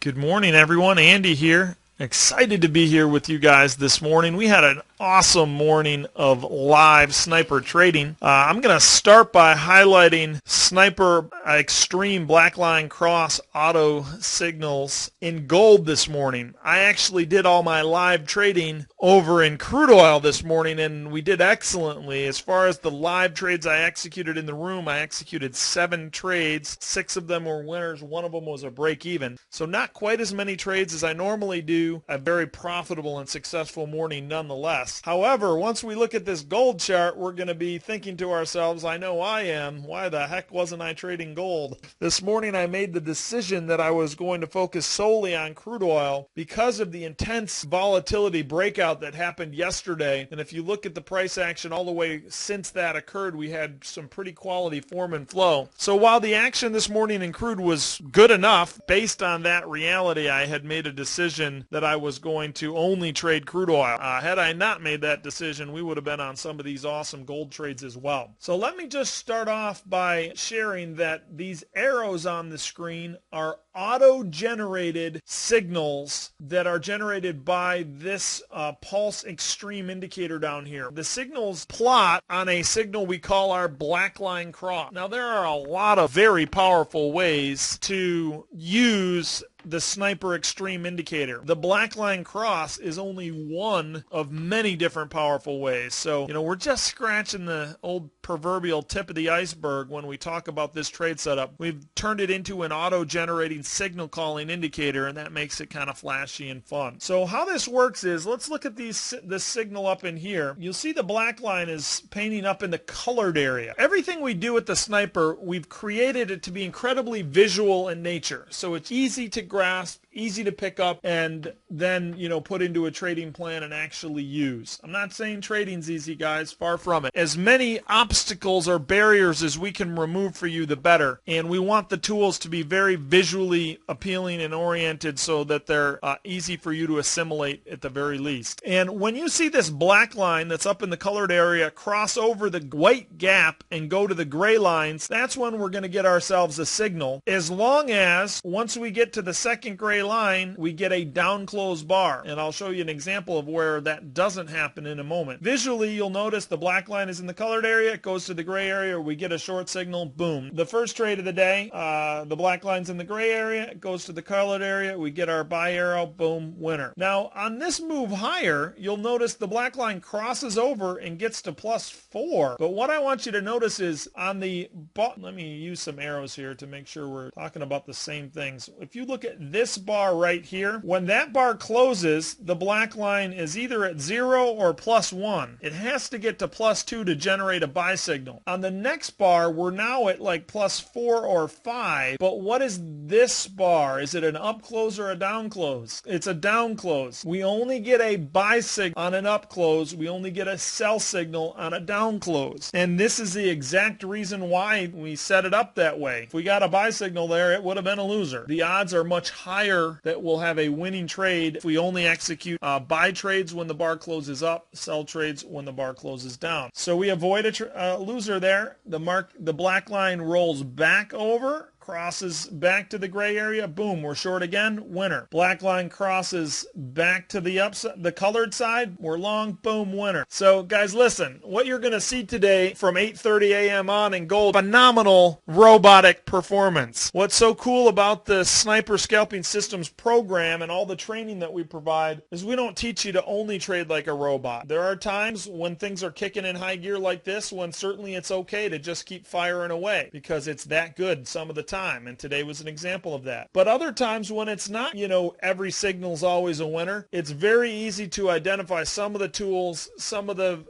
Good morning, everyone. Andy here. Excited to be here with you guys this morning. We had an awesome morning of live sniper trading. I'm going to start by highlighting Sniper Extreme Blackline Cross auto signals in gold this morning. I actually did all my live trading over in crude oil this morning, and we did excellently. As far as the live trades I executed in the room, I executed 7 trades. 6 of them were winners. 1 of them was a break even. So not quite as many trades as I normally do. A very profitable and successful morning nonetheless. However, once we look at this gold chart, we're going to be thinking to ourselves, I know I am, why the heck wasn't I trading gold? This morning I made the decision that I was going to focus solely on crude oil because of the intense volatility breakout that happened yesterday. And if you look at the price action all the way since that occurred, we had some pretty quality form and flow. So while the action this morning in crude was good enough, based on that reality, I had made a decision that I was going to only trade crude oil. Had I not made that decision, we would have been on some of these awesome gold trades as well. So let me just start off by sharing that these arrows on the screen are auto-generated signals that are generated by this pulse extreme indicator down here. The signals plot on a signal we call our blackline cross. Now there are a lot of very powerful ways to use the Sniper Extreme indicator. The blackline cross is only one of many different powerful ways. So, we're just scratching the old proverbial tip of the iceberg when we talk about this trade setup. We've turned it into an auto-generating signal calling indicator, and that makes it kind of flashy and fun. So how this works is, let's look at this signal up in here. You'll see the black line is painting up in the colored area. Everything we do with the Sniper, we've created it to be incredibly visual in nature. So it's easy to grasp, easy to pick up, and then, put into a trading plan and actually use. I'm not saying trading's easy, guys. Far from it. As many obstacles or barriers as we can remove for you, the better. And we want the tools to be very visually appealing and oriented so that they're easy for you to assimilate at the very least. And when you see this black line that's up in the colored area cross over the white gap and go to the gray lines, that's when we're going to get ourselves a signal. As long as once we get to the second gray line, we get a down close bar. And I'll show you an example of where that doesn't happen in a moment. Visually, you'll notice the black line is in the colored area, it goes to the gray area, we get a short signal, boom. The first trade of the day, the black line's in the gray area, it goes to the colored area, we get our buy arrow, boom, winner. Now, on this move higher, you'll notice the black line crosses over and gets to +4. But what I want you to notice is on the let me use some arrows here to make sure we're talking about the same things. If you look at this bar right here, when that bar closes, the black line is either at 0 or +1. It has to get to +2 to generate a buy signal. On the next bar, we're now at like +4 or 5. But what is this bar? Is it an up close or a down close? It's a down close. We only get a buy signal on an up close. We only get a sell signal on a down close. And this is the exact reason why we set it up that way. If we got a buy signal there, it would have been a loser. The odds are much higher that we'll have a winning trade if we only execute buy trades when the bar closes up, sell trades when the bar closes down. So we avoid a loser there. The black line rolls back over, crosses back to the gray area, boom, we're short again, winner. Black line crosses back to the upside, the colored side, we're long, boom, winner. So guys, listen, what you're going to see today from 8:30 a.m. on in gold, phenomenal robotic performance. What's so cool about the Sniper Scalping Systems program and all the training that we provide is we don't teach you to only trade like a robot. There are times when things are kicking in high gear like this, when certainly it's okay to just keep firing away because it's that good some of the time, and today was an example of that. But other times when it's not, every signal's always a winner, it's very easy to identify some of the tools, some of the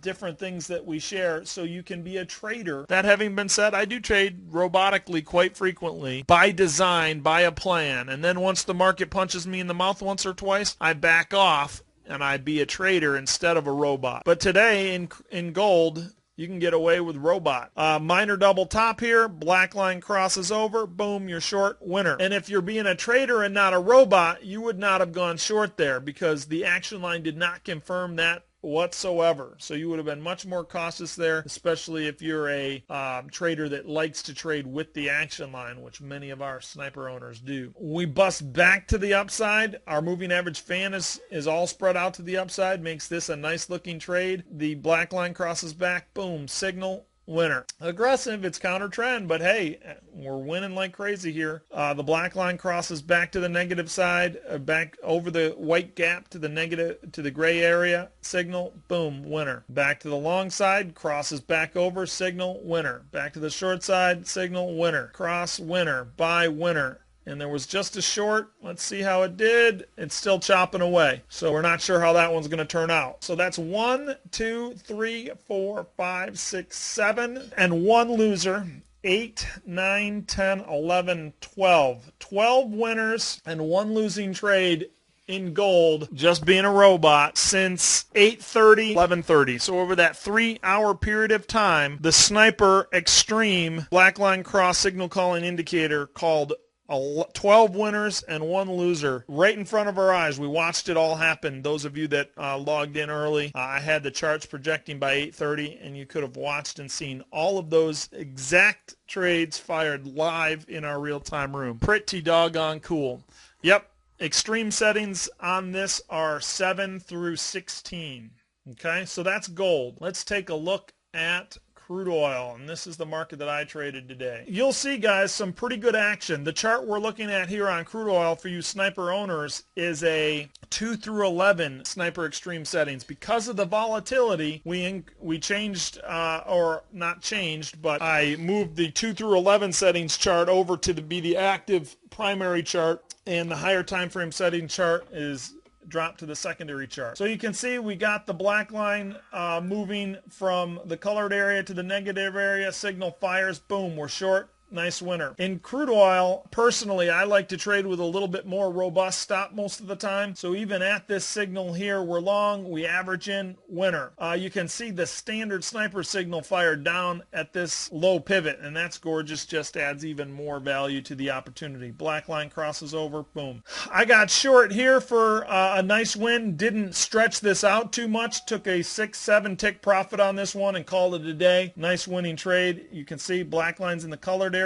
different things that we share so you can be a trader. That having been said, I do trade robotically quite frequently, by design, by a plan, and then once the market punches me in the mouth once or twice, I back off and I be a trader instead of a robot. But today in gold, you can get away with robot. Minor double top here, black line crosses over, boom, you're short, winner. And if you're being a trader and not a robot, you would not have gone short there because the action line did not confirm that whatsoever. So you would have been much more cautious there, especially if you're a trader that likes to trade with the action line, which many of our sniper owners do. We bust back to the upside. Our moving average fan is all spread out to the upside, makes this a nice looking trade. The black line crosses back, boom, signal, winner. Aggressive, it's counter trend, but hey, we're winning like crazy here. The black line crosses back to the negative side, back over the white gap to the negative, to the gray area, signal, boom, winner. Back to the long side, crosses back over, signal, winner. Back to the short side, signal, winner. Cross, winner. Buy, winner. And there was just a short. Let's see how it did. It's still chopping away. So we're not sure how that one's going to turn out. So that's 1, 2, 3, 4, 5, 6, 7, and one loser. 8, 9, 10, 11, 12. 12 winners and one losing trade in gold, just being a robot, since 8:30, 11:30. So over that 3-hour period of time, the Sniper Extreme black line cross signal calling indicator called 12 winners and one loser right in front of our eyes. We watched it all happen. Those of you that logged in early, I had the charts projecting by 8:30, and you could have watched and seen all of those exact trades fired live in our real-time room. Pretty doggone cool. Yep, extreme settings on this are 7 through 16. Okay, so that's gold. Let's take a look at crude oil, and this is the market that I traded today. You'll see, guys, some pretty good action. The chart we're looking at here on crude oil for you sniper owners is a 2 through 11 sniper extreme settings. Because of the volatility, we changed, or not changed, but I moved the 2 through 11 settings chart over to be the active primary chart, and the higher time frame setting chart is drop to the secondary chart. So you can see we got the black line moving from the colored area to the negative area, signal fires, boom, we're short. Nice winner. In crude oil, personally, I like to trade with a little bit more robust stop most of the time. So even at this signal here, we're long, we average in, winner. You can see the standard sniper signal fired down at this low pivot, and that's gorgeous, just adds even more value to the opportunity. Black line crosses over, boom. I got short here for a nice win, didn't stretch this out too much, took a 6-7 tick profit on this one and called it a day. Nice winning trade. You can see black lines in the colored area.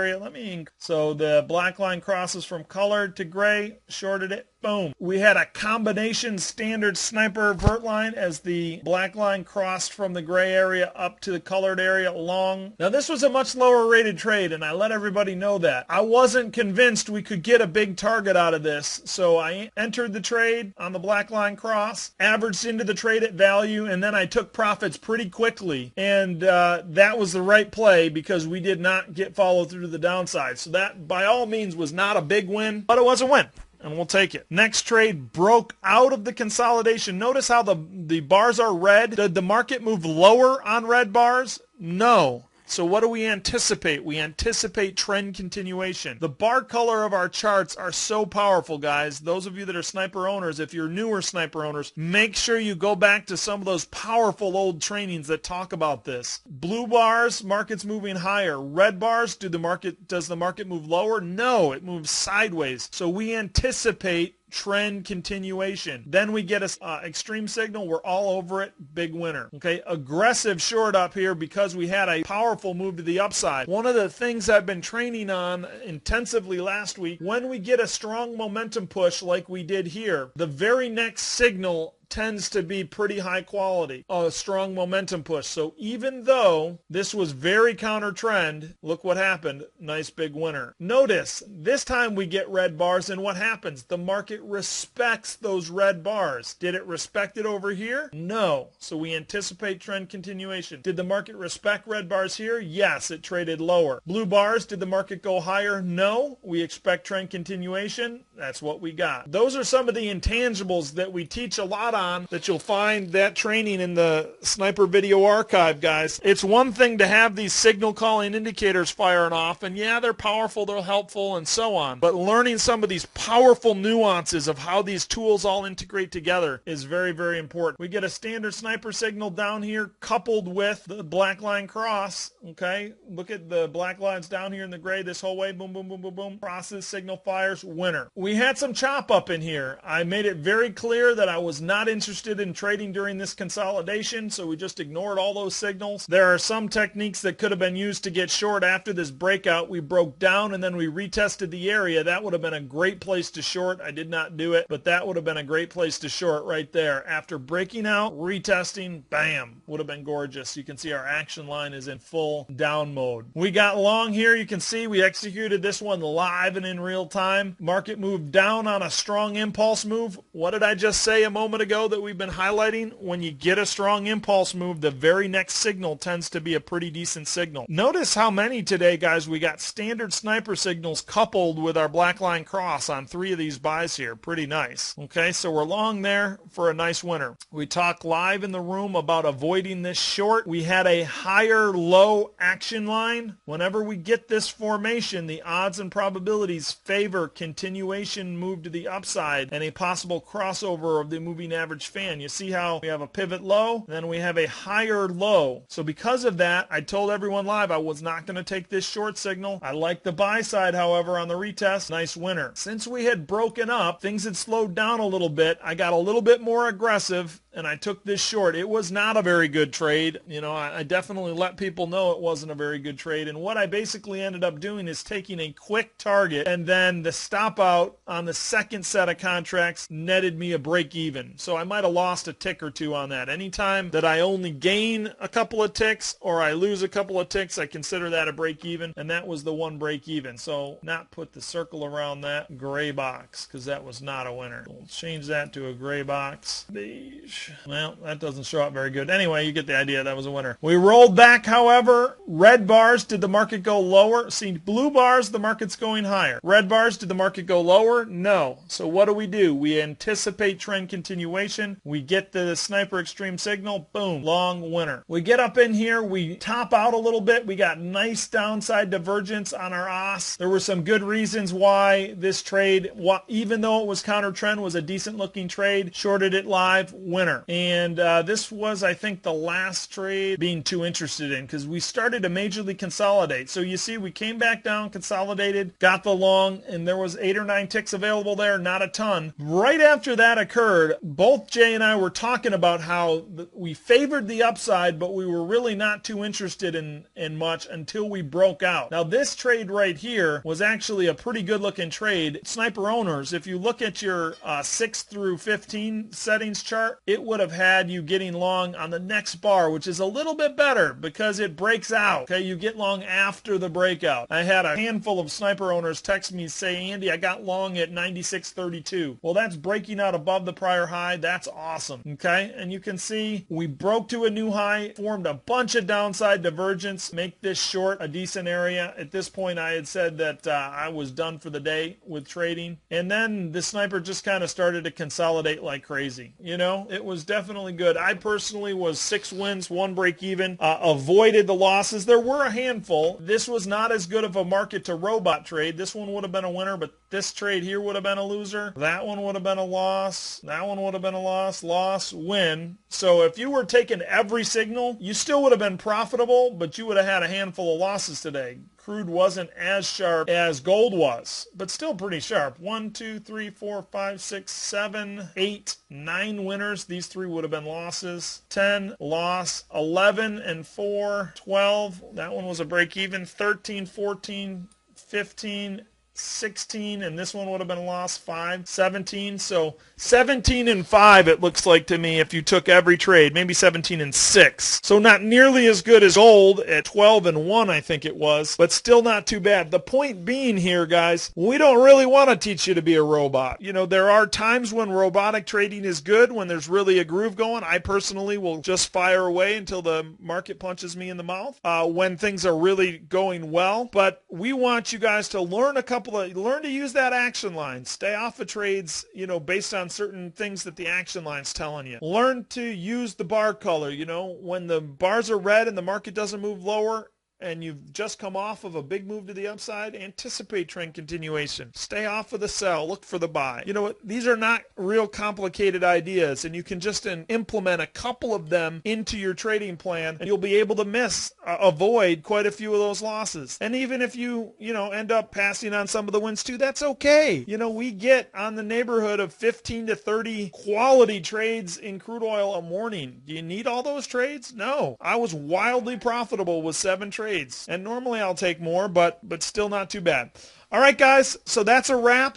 So the black line crosses from colored to gray, shorted it, boom. We had a combination standard sniper vert line as the black line crossed from the gray area up to the colored area long. Now this was a much lower rated trade, and I let everybody know that. I wasn't convinced we could get a big target out of this, so I entered the trade on the black line cross, averaged into the trade at value, and then I took profits pretty quickly, and that was the right play because we did not get followed through to the downside. So that by all means was not a big win, but it was a win, and we'll take it. Next trade broke out of the consolidation. Notice how the bars are red. Did the market move lower on red bars? No. So what do we anticipate? We anticipate trend continuation. The bar color of our charts are so powerful, guys. Those of you that are sniper owners, if you're newer sniper owners, make sure you go back to some of those powerful old trainings that talk about this. Blue bars, market's moving higher. Red bars, does the market move lower? No, it moves sideways. So we anticipate trend continuation. Then we get a extreme signal. We're all over it. Big winner. Okay, aggressive short up here because we had a powerful move to the upside. One of the things I've been training on intensively last week, when we get a strong momentum push like we did here, the very next signal tends to be pretty high quality, a strong momentum push. So even though this was very counter trend, look what happened. Nice big winner. Notice this time we get red bars, and what happens? The market respects those red bars. Did it respect it over here? No. So we anticipate trend continuation. Did the market respect red bars here? Yes, it traded lower. Blue bars, did the market go higher? No. We expect trend continuation. That's what we got. Those are some of the intangibles that we teach a lot on, that you'll find that training in the Sniper Video Archive, guys. It's one thing to have these signal calling indicators firing off, and yeah, they're powerful, they're helpful, and so on. But learning some of these powerful nuances of how these tools all integrate together is very, very important. We get a standard sniper signal down here coupled with the black line cross. Okay, look at the black lines down here in the gray this whole way. Boom, boom, boom, boom, boom. Crosses, signal fires, winner. We had some chop up in here. I made it very clear that I was not not interested in trading during this consolidation, so we just ignored all those signals. There are some techniques that could have been used to get short after this breakout. We broke down and then we retested the area. That would have been a great place to short. I did not do it, but that would have been a great place to short right there. After breaking out, retesting, bam, would have been gorgeous. You can see our action line is in full down mode. We got long here. You can see we executed this one live and in real time. Market moved down on a strong impulse move. What did I just say a moment ago that we've been highlighting? When you get a strong impulse move, the very next signal tends to be a pretty decent signal. Notice how many today, guys. We got standard sniper signals coupled with our black line cross on 3 of these buys here. Pretty nice. Okay, so we're long there for a nice winner. We talked live in the room about avoiding this short. We had a higher low action line. Whenever we get this formation, the odds and probabilities favor continuation move to the upside and a possible crossover of the moving average fan. You see how we have a pivot low, then we have a higher low. So because of that, I told everyone live I was not going to take this short signal. I like the buy side, however, on the retest. Nice winner. Since we had broken up, things had slowed down a little bit. I got a little bit more aggressive and I took this short. It was not a very good trade. You know, I definitely let people know it wasn't a very good trade. And what I basically ended up doing is taking a quick target, and then the stop out on the second set of contracts netted me a break even. So I might have lost a tick or two on that. Anytime that I only gain a couple of ticks or I lose a couple of ticks, I consider that a break even, and that was the one break even. So not put the circle around that gray box because that was not a winner. We'll change that to a gray box. Beige. Well, that doesn't show up very good. Anyway, you get the idea. That was a winner. We rolled back, however. Red bars, did the market go lower? See, blue bars, the market's going higher. Red bars, did the market go lower? No. So what do? We anticipate trend continuation. We get the sniper extreme signal. Boom. Long winner. We get up in here. We top out a little bit. We got nice downside divergence on our OS. There were some good reasons why this trade, even though it was counter trend, was a decent looking trade. Shorted it live. Winner. And this was, I think, the last trade being too interested in because we started to majorly consolidate. So you see, we came back down, consolidated, got the long, and there was 8 or 9 ticks available there, not a ton. Right after that occurred, both Jay and I were talking about how we favored the upside, but we were really not too interested in much until we broke out. Now, this trade right here was actually a pretty good looking trade. Sniper owners, if you look at your 6 through 15 settings chart, it would have had you getting long on the next bar, which is a little bit better because it breaks out. Okay, you get long after the breakout. I had a handful of sniper owners text me say, Andy, I got long at 96.32. Well, that's breaking out above the prior high. That's awesome. Okay, and you can see we broke to a new high, formed a bunch of downside divergence, make this short a decent area. At this point, I had said that I was done for the day with trading, and then the sniper just kind of started to consolidate like crazy. You know, it was definitely good. I personally was 6 wins, 1 break even, avoided the losses. There were a handful. This was not as good of a market to robot trade. This one would have been a winner, but this trade here would have been a loser. That one would have been a loss. That one would have been a loss, win. So if you were taking every signal, you still would have been profitable, but you would have had a handful of losses today. Crude wasn't as sharp as gold was, but still pretty sharp. 1, 2, 3, 4, 5, 6, 7, 8, 9 winners. These 3 would have been losses. 10, loss. 11 and 4, 12. That one was a break even. 13, 14, 15, 16, and this one would have been a loss. 5, 17. So 17 and 5 it looks like to me if you took every trade. Maybe 17 and 6. So not nearly as good as gold at 12 and 1 I think it was, but still not too bad. The point being here, guys, we don't really want to teach you to be a robot. You know, there are times when robotic trading is good, when there's really a groove going. I personally will just fire away until the market punches me in the mouth when things are really going well. But we want you guys to learn to use that action line. Stay off of trades, you know, based on certain things that the action line's telling you. Learn to use the bar color. You know, when the bars are red and the market doesn't move lower, and you've just come off of a big move to the upside, anticipate trend continuation. Stay off of the sell. Look for the buy. You know what? These are not real complicated ideas, and you can just implement a couple of them into your trading plan, and you'll be able to avoid quite a few of those losses. And even if you end up passing on some of the wins too, that's okay. We get on the neighborhood of 15 to 30 quality trades in crude oil a morning. Do you need all those trades? No. I was wildly profitable with 7 trades, and normally I'll take more, but still not too bad. All right, guys, so that's a wrap.